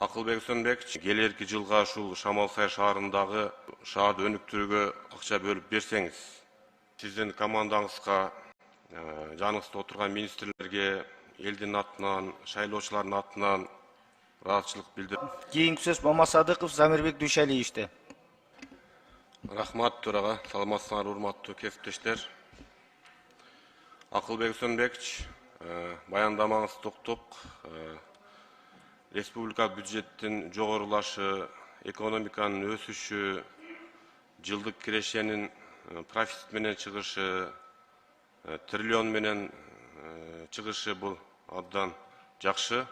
Акылбек Сөнбекович, келерки жылга ушул Шамалсай шаарындагы шаарды өнүктүрүүгө акча бөлүп берсеңиз, сиздин командаңызга, жаныңызда отурган министрлерге, элдин атынан, шайлоочулардын атынан ыраазычылык билдирип. Кийинки сөз Мамасадыков Замирбек Дүйшалиевичте. Рахмат, төрага. Саламатсыңар, урматтуу кесиптештер. Акылбек Сөнбекович, баяндамаңыз токтук. Республика бюджеттин жогорулашы, экономиканын өсүшү, жылдык кирешенин профицит менен чыгышы, триллион менен чыгышы бул абдан жакшы.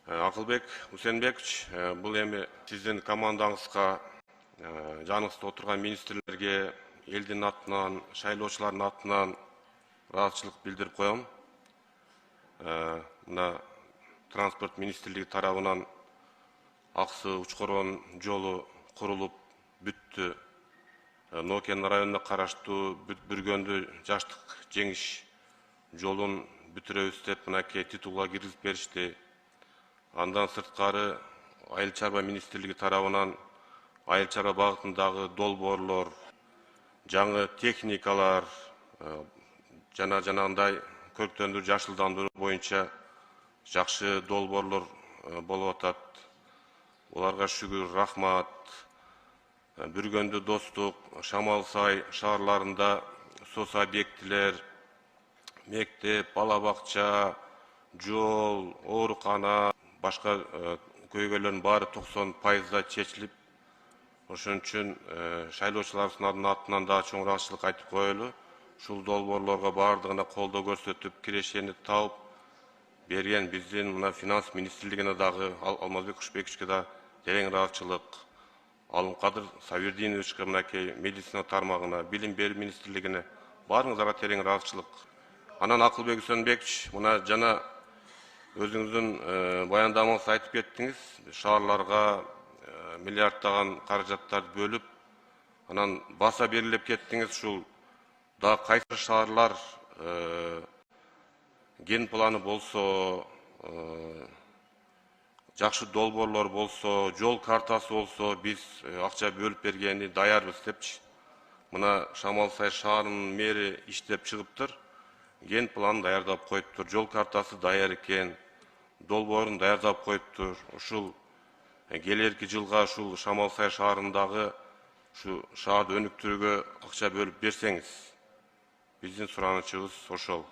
Акылбек Усенбекович, бул эми сиздин командаңызга, жаныңызда отурган министрлерге, элдин атынан, шайлоочулардын атынан ыраазычылык билдирип коем. Мына транспорт министрлиги тарабынан Аксы Учкорон жолу курулуп бүттү. Нокен районуна караштуу Бүргөндү Жаштык Жеңиш жолун бүтүрөбүз деп мынакей титулга киргизип беришти. Андан сырткары Айыл чарба министрлиги тарабынан айыл чарба багытындагы долбоорлор, жаңы техникалар, жанагындай көрктөндүрүү, жашылдандыруу боюнча жакшы долбоорлор болуп атат. Уларга шүгүр, рахмат. Бүргөндү Достук, Шамалсай шаарларында соц объектилер, мектеп, бала бакча, жол, оорукана, башка көйгөйлөрдүн баары 90% чечилип, ошон үчүн шайлоочулардын атынан да чоң ыраазычылык айтып коелу. Ушул долбоорлорго баардыгына колдоо көрсөтүп, кирешени табып берген биздин мына финанс министрлигине дагы, Алмазбек Кушбековичке да терең ыраазычылык. Алымкадыр Сабирдиновичке, мынакей медицина тармагына, билим берүү министрлигине баарыңыздарга терең ыраазычылык. Анан Акылбек Сөнбекович, мына жана өзүңүздүн баяндамаңызда айтып кеттиңиз, шаарларга миллиарддаган каражаттарды бөлүп, анан баса белгилеп кеттиңиз, ушул да кайсы шаарлар ген планы болсо, жакшы долбоорлор болсо, жол картасы болсо, биз акча бөлүп бергени даярбыз депчи. Мына Шамалсай шаарынын мэри иштеп чыгыптыр. Ген планын даярдап коюптур, жол картасы даяр экен, долбоорун даярдап коюптур. Ушул келерки жылга ушул Шамалсай шаарындагы ушу шаарды өнүктүрүүгө акча бөлүп берсеңиз, биздин суранычыбыз ошол.